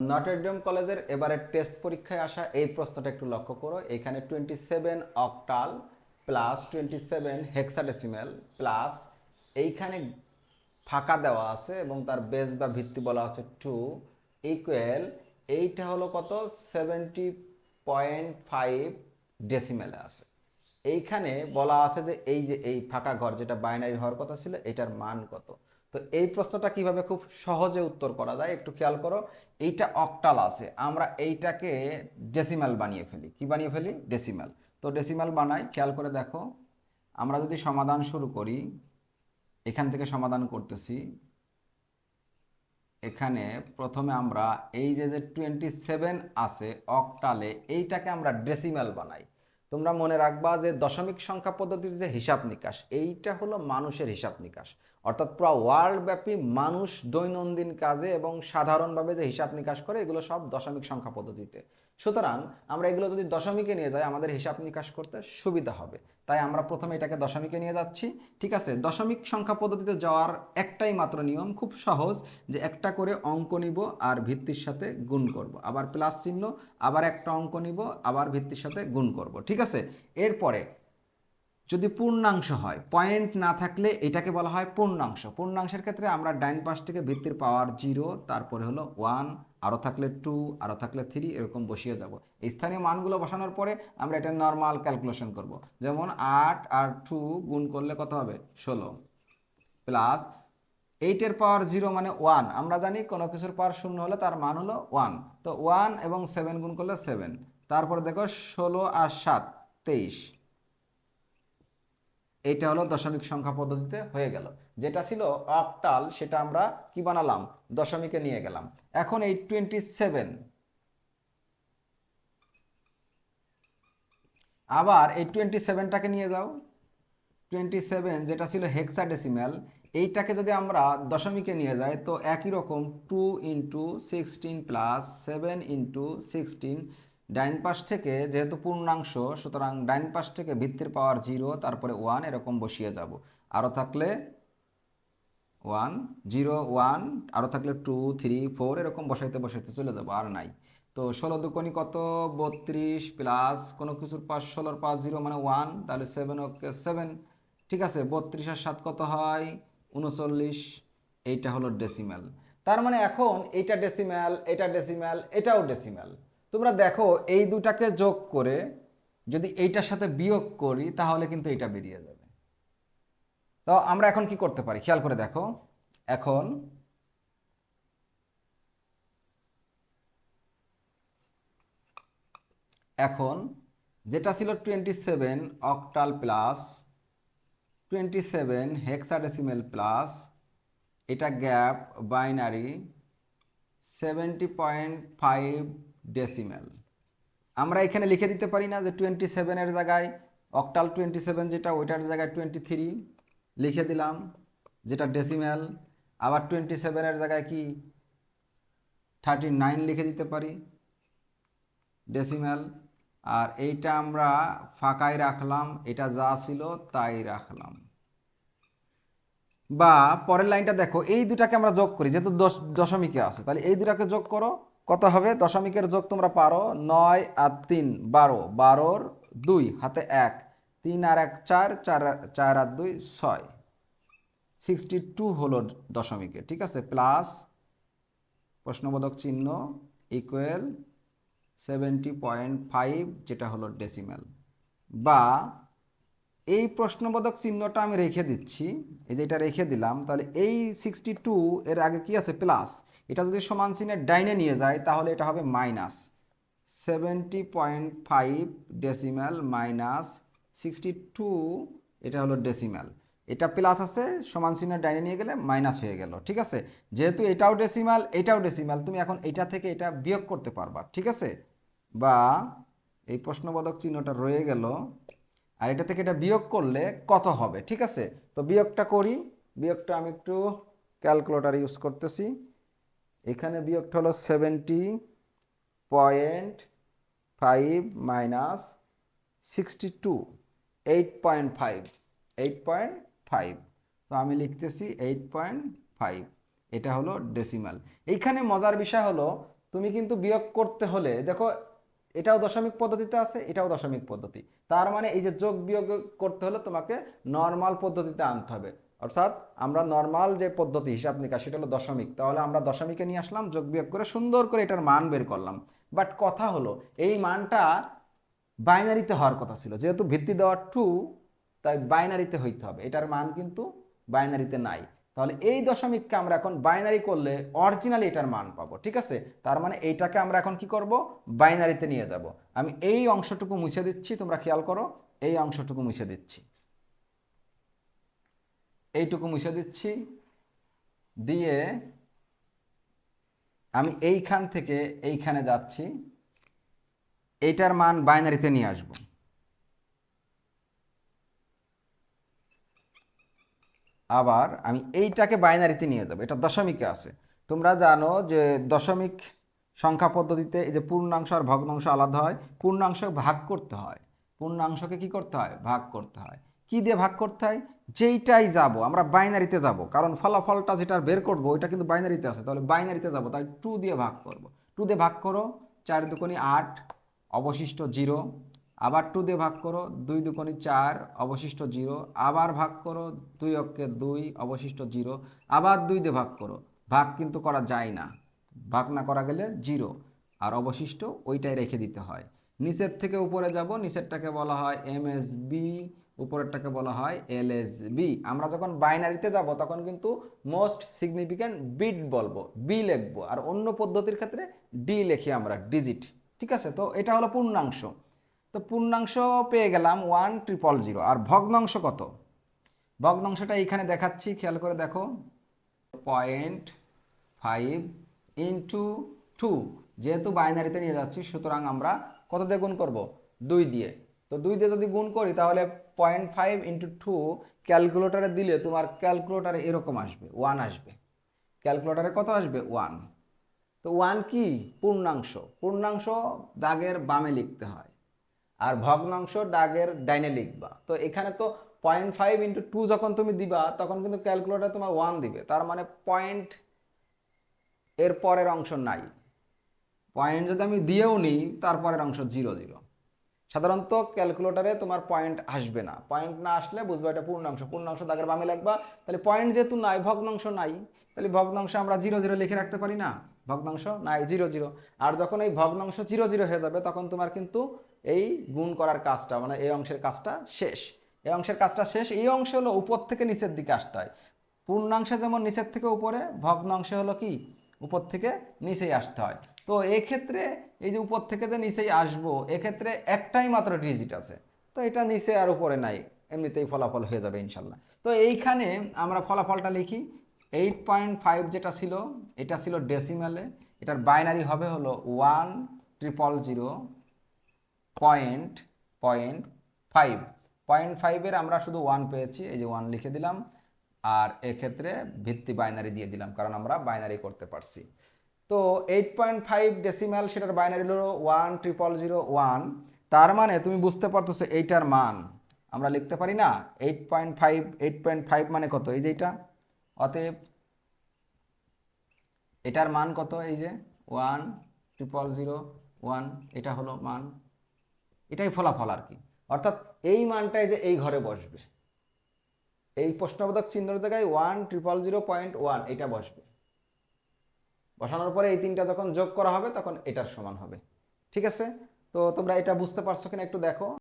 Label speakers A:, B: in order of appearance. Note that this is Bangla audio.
A: নটরডেম কলেজের এবারে টেস্ট পরীক্ষায় আসা এই প্রশ্নটা একটু লক্ষ্য করো। এখানে 27 অক্টাল প্লাস 27 হেক্সাডেসিমেল প্লাস এইখানে ফাঁকা দেওয়া আছে এবং তার বেস বা ভিত্তি বলা আছে 2 ইকুয়াল এইটা হলো কত 70.5 ডেসিমেলে আছে। এইখানে বলা আছে যে এই ফাঁকা ঘর যেটা বাইনারি হওয়ার কথা ছিল এটার মান কত। তো এই প্রশ্নটা কিভাবে খুব সহজে উত্তর করা যায় একটু খেয়াল করো। এইটা অক্টাল আছে, আমরা এইটাকে ডেসিমাল বানিয়ে ফেলি। কি বানিয়ে ফেলি? ডেসিমাল। তো ডেসিমাল বানাই, খেয়াল করে দেখো। আমরা যদি সমাধান শুরু করি, এখান থেকে সমাধান করতেছি। এখানে প্রথমে আমরা এই যে 27 আছে অক্টালে, এইটাকে আমরা ডেসিমাল বানাই। তোমরা মনে রাখবা যে দশমিক সংখ্যা পদ্ধতির যে হিসাব নিকাশ, এইটা হলো মানুষের হিসাব নিকাশ। অর্থাৎ পুরো ওয়ার্ল্ড ব্যাপী মানুষ দৈনন্দিন কাজে এবং সাধারণভাবে যে হিসাব নিকাশ করে এগুলো সব দশমিক সংখ্যা পদ্ধতিতে। সুতরাং আমরা এগুলো যদি দশমিকে নিয়ে যাই আমাদের হিসাব নিকাশ করতে সুবিধা হবে। তাই আমরা প্রথমে এটাকে দশমিকে নিয়ে যাচ্ছি। ঠিক আছে, দশমিক সংখ্যা পদ্ধতিতে যাওয়ার একটাই মাত্র নিয়ম, খুব সহজ, যে একটা করে অঙ্ক নিব আর ভিত্তির সাথে গুণ করব, আবার প্লাস চিহ্ন, আবার একটা অঙ্ক নিব, আবার ভিত্তির সাথে গুণ করব। ঠিক আছে, এরপরে যদি পূর্ণাংশ হয়, পয়েন্ট না থাকলে এটাকে বলা হয় পূর্ণাংশ। পূর্ণাংশের ক্ষেত্রে আমরা ডাইন পাশ থেকে ভিত্তির পাওয়ার 0, তারপরে হলো 1, আরও থাকলে 2, আরও থাকলে 3, এরকম বসিয়ে যাব। এই স্থানীয় মানগুলো বসানোর পরে আমরা এটা নর্মাল ক্যালকুলেশন করব। যেমন 8 আর 2 গুণ করলে কত হবে? 16 প্লাস 8 এর পাওয়ার 0 মানে 1। আমরা জানি কোনো কিছুর পাওয়ার 0 হলে তার মান হলো 1। তো 1 এবং 7 গুণ করলে 7। তারপরে দেখো 16 আর 7 23। এইটা হলো দশমিক সংখ্যা পদ্ধতিতে হয়ে গেল। যেটা ছিল অক্টাল সেটা আমরা কি বানালাম? দশমিকে নিয়ে গেলাম। এখন এই 27, আবার এই 27টাকে নিয়ে যাও। 27 যেটা ছিল হেক্সাডেসিমাল, এইটাকে যদি আমরা দশমিকে নিয়ে যাই তো একই রকম 2 ইন্টু 16 প্লাস 7 ইন্টু 16। ডাইন পাশ থেকে যেহেতু পূর্ণাংশ সুতরাং ডাইন পাশ থেকে ভিত্তির পাওয়ার 0, তারপরে 1, এরকম বসিয়ে যাব। আরও থাকলে 1 0 1, আরও থাকলে 2 3 4, এরকম বসাইতে বসাইতে চলে যাব, আর নাই। তো 16 দুকোনি কত? 32 প্লাস কোনো কিছুর পাঁচ 16-র পাঁচ 0 মানে 1, তাহলে 7, ওকে 7। ঠিক আছে, 32 আর 7 কত হয়? 39। এইটা হলো ডেসিম্যাল। তার মানে এখন এইটা ডেসিম্যাল, এটা ডেসিম্যাল, এটাও ডেসিম্যাল। তোমরা দেখো এই দুটাকে যোগ করে যদি এইটার সাথে বিয়োগ করি তাহলে কিন্তু এটা বেরিয়ে যাবে। তো আমরা এখন কি করতে পারি খেয়াল করে দেখো। এখন এখন যেটা ছিল 27 অক্টাল প্লাস 27 হেক্সাডেসিমেল প্লাস এটা গ্যাপ বাইনারি 70.5 ডেসিমেল, আমরা এখানে লিখে দিতে পারি না যে 27-এর জায়গায় অক্টাল 27 যেটা ওইটার জায়গায় 23 লিখে দিলাম যেটা ডেসিমেল। আবার 27-এর জায়গায় কি 39 লিখে দিতে পারি ডেসিমেল। আর এইটা আমরা ফাঁকাই রাখলাম, এটা যা ছিল তাই রাখলাম। বা পরের লাইনটা দেখো, এই দুটাকে আমরা যোগ করি, যেহেতু দশমিকে আছে তাহলে এই দুটাকে যোগ করো, কত হবে? দশমিকের যোগ তোমরা পারো, 9 আর 3 12, 12-র 2 হাতে 1, 3 আর 1 4, 4 আর 2 6, 62 হলো দশমিকে। ঠিক আছে, প্লাস প্রশ্নবোধক চিহ্ন ইকুয়াল 70.5 যেটা হলো ডেসিমেল। বা এই প্রশ্নবোধক চিহ্নটা আমি রেখে দিচ্ছি, এই যে এটা রেখে দিলাম, তাহলে এই 62 এর আগে কি আছে? প্লাস। এটা যদি সমান চিহ্নের ডাইনে নিয়ে যায় তাহলে এটা হবে মাইনাস 70.5 ডেসিমেল মাইনাস 62, এটা হলো ডেসিমেল। এটা প্লাস আছে, সমান চিহ্নের ডাইনে নিয়ে গেলে মাইনাস হয়ে গেল। ঠিক আছে, যেহেতু এটাও ডেসিমাল এটাও ডেসিমাল, তুমি এখন এটা থেকে এটা বিয়োগ করতে পারবা। ঠিক আছে, বা এই প্রশ্নবোধক চিহ্নটা রয়ে গেল, আর এটা থেকে এটা বিয়োগ করলে কত হবে? ঠিক আছে, তো বিয়োগটা করি। বিয়োগটা আমি একটু ক্যালকুলেটর ইউজ করতেছি। এখানে বিয়োগটা হলো 70.5 মাইনাস 62, 8.5, 8.5। তো আমি লিখতেছি 8.5, এটা হলো ডেসিমাল। এইখানে মজার বিষয় হলো তুমি কিন্তু বিয়োগ করতে হলে দেখো, এটাও দশমিক পদ্ধতিতে আছে, এটাও দশমিক পদ্ধতি। তার মানে এই যে যোগ বিয়োগ করতে হলে তোমাকে নর্মাল পদ্ধতিতে আনতে হবে। অর্থাৎ আমরা নর্মাল যে পদ্ধতি হিসাব নিকাশ সেটা হলো দশমিক, তাহলে আমরা দশমিকে নিয়ে আসলাম, যোগ বিয়োগ করে সুন্দর করে এটার মান বের করলাম। বাট কথা হলো এই মানটা বাইনারিতে হওয়ার কথা ছিল, যেহেতু ভিত্তি দেওয়া 2, তাই বাইনারিতে হইতে হবে। এটার মান কিন্তু বাইনারিতে নাই, তাহলে এই দশমিককে আমরা এখন বাইনারি করলে অরিজিনালি এটার মান পাবো। ঠিক আছে, তার মানে এইটাকে আমরা এখন কি করব, বাইনারিতে নিয়ে যাব। আমি এই অংশটুকু মুছে দিচ্ছি, তোমরা খেয়াল করো, এই অংশটুকু মুছে দিচ্ছি, এইটুকু মুছে দিচ্ছি, দিয়ে আমি এইখান থেকে এইখানে যাচ্ছি, এইটার মান বাইনারিতে নিয়ে আসব। আবার আমি এইটাকে বাইনারিতে নিয়ে যাব, এটা দশমিকে আছে। তোমরা জানো যে দশমিক সংখ্যা পদ্ধতিতে এই যে পূর্ণাংশ আর ভগ্নাংশ আলাদা হয়, পূর্ণাংশ ভাগ করতে হয়, পূর্ণাংশকে কি করতে হয়, ভাগ করতে হয়। কি দিয়ে ভাগ করতে হয়, যেইটাই যাব আমরা বাইনারিতে যাব, কারণ ফলাফলটা যেটা বের করব ওইটা কিন্তু বাইনারিতে আছে, তাহলে বাইনারিতে যাব, তাই 2 দিয়ে ভাগ করব। 2 দিয়ে ভাগ করো, 4 দুগুণে 8, অবশিষ্ট 0। আবার 2 দিয়ে ভাগ করো, 2 দুগুণে 4, অবশিষ্ট 0। আবার ভাগ করো, 2 অক্ষে 2, অবশিষ্ট 0। আবার 2 দিয়ে ভাগ করো, ভাগ কিন্তু করা যায় না, ভাগ না করা গেলে 0, আর অবশিষ্ট ওইটাই রেখে দিতে হয়। নিচের থেকে উপরে যাব, নিচেরটাকে বলা হয় এমএসবি, উপরেরটাকে বলা হয় এলএসবি। আমরা যখন বাইনারিতে যাব তখন কিন্তু মোস্ট সিগনিফিক্যান্ট বিট বলবো, বি লিখবো, আর অন্য পদ্ধতির ক্ষেত্রে ডি লিখি আমরা, ডিজিট। ঠিক আছে, তো এটা হলো পূর্ণাংশ। তো পূর্ণাংশ পেয়ে গেলাম 1,000,000। আর ভগ্নাংশ কত, ভগ্নাংশটা এখানে দেখাচ্ছি, খেয়াল করে দেখো, 0.5 ইন্টু 2। যেহেতু বাইনারিতে নিয়ে যাচ্ছি সুতরাং আমরা কত দিয়ে গুণ করব, 2 দিয়ে। তো 2 দিয়ে যদি গুণ করি তাহলে 0.5 ইন্টু 2 ক্যালকুলেটারে দিলে তোমার ক্যালকুলেটারে এরকম আসবে, 1 আসবে। ক্যালকুলেটারে কত আসবে, 1। তো 1 কি, পূর্ণাংশ। পূর্ণাংশ দাগের বামে লিখতে হয়, আর ভগ্নাংশ দাগের ডাইনে লিখবা। তো এখানে তো 0.5 ইন্টু 2 যখন তুমি দিবা তখন কিন্তু ক্যালকুলেটার তোমার 1 দিবে, তার মানে পয়েন্ট এর পরের অংশ নাই। পয়েন্ট যদি আমি দিয়েও নিই তারপরের অংশ 0 0। সাধারণত ক্যালকুলেটারে তোমার পয়েন্ট আসবে না, পয়েন্ট না আসলে বুঝবা এটা পূর্ণাংশ। পূর্ণাংশ দাগের বামে লিখবা, তাহলে পয়েন্ট যেহেতু নাই, ভগ্নাংশ নাই, তাহলে ভগ্নাংশ আমরা 0 0 লিখে রাখতে পারি না, ভগ্নাংশ নাই, 0 0। আর যখন এই ভগ্নাংশ 0 0 হয়ে যাবে তখন তোমার কিন্তু এই গুণ করার কাজটা, মানে এই অংশের কাজটা শেষ। এই অংশের কাজটা শেষ। এই অংশ হলো উপর থেকে নিচের দিকে আসতে হয়। পূর্ণাংশে যেমন নিচের থেকে উপরে, ভগ্নাংশে হলো কি উপর থেকে নিচেই আসতে হয়। তো এক্ষেত্রে এই যে উপর থেকে যে নিচেই আসবো, এক্ষেত্রে একটাই মাত্র ডিজিট আছে, তো এটা নিচে আর উপরে নাই, এমনিতেই ফলাফল হয়ে যাবে ইনশাল্লাহ। তো এইখানে আমরা ফলাফলটা লিখি, 8.5 যেটা ছিল এটা ছিল ডেসিমালে, এটার বাইনারি হবে হলো 1,000,000.5। 0.5-এর আমরা শুধু 1 পেয়েছি, এই যে 1 লিখে দিলাম, আর এক্ষেত্রে ভিত্তি বাইনারি দিয়ে দিলাম কারণ আমরা বাইনারি করতে পারছি। তো 8.5 ডেসিমাল, সেটার বাইনারি হলো 1,000,001। তার মানে তুমি বুঝতে পারতেছো এইটার মান আমরা লিখতে পারি না, 8.5। 8.5 মানে কত, এই যে এটা, অতএব এটার মান কত, এই যে 1,000,001, এটা হলো মান, এটাই ফলাফল আর কি। অর্থাৎ এই মানটাই যে এই ঘরে বসবে, এই প্রশ্নবোধক চিহ্নের জায়গায় 1,000,000.1 এটা বসবে। বসানোর পরে এই তিনটা যখন যোগ করা হবে তখন এটার সমান হবে। ঠিক আছে, তো তোমরা এটা বুঝতে পারছো কিনা একটু দেখো।